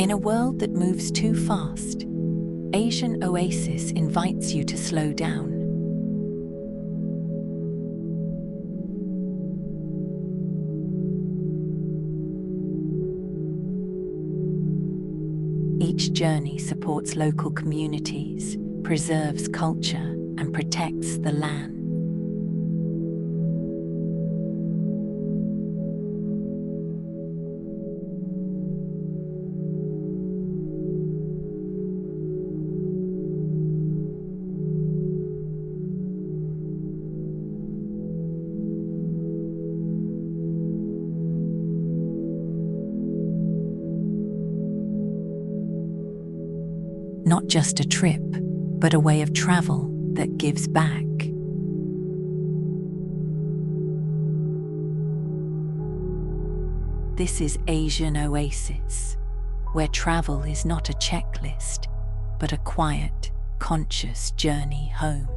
In a world that moves too fast, Asian Oasis invites you to slow down. Each journey supports local communities, preserves culture, and protects the land. Not just a trip, but a way of travel that gives back. This is Asian Oasis, where travel is not a checklist, but a quiet, conscious journey home.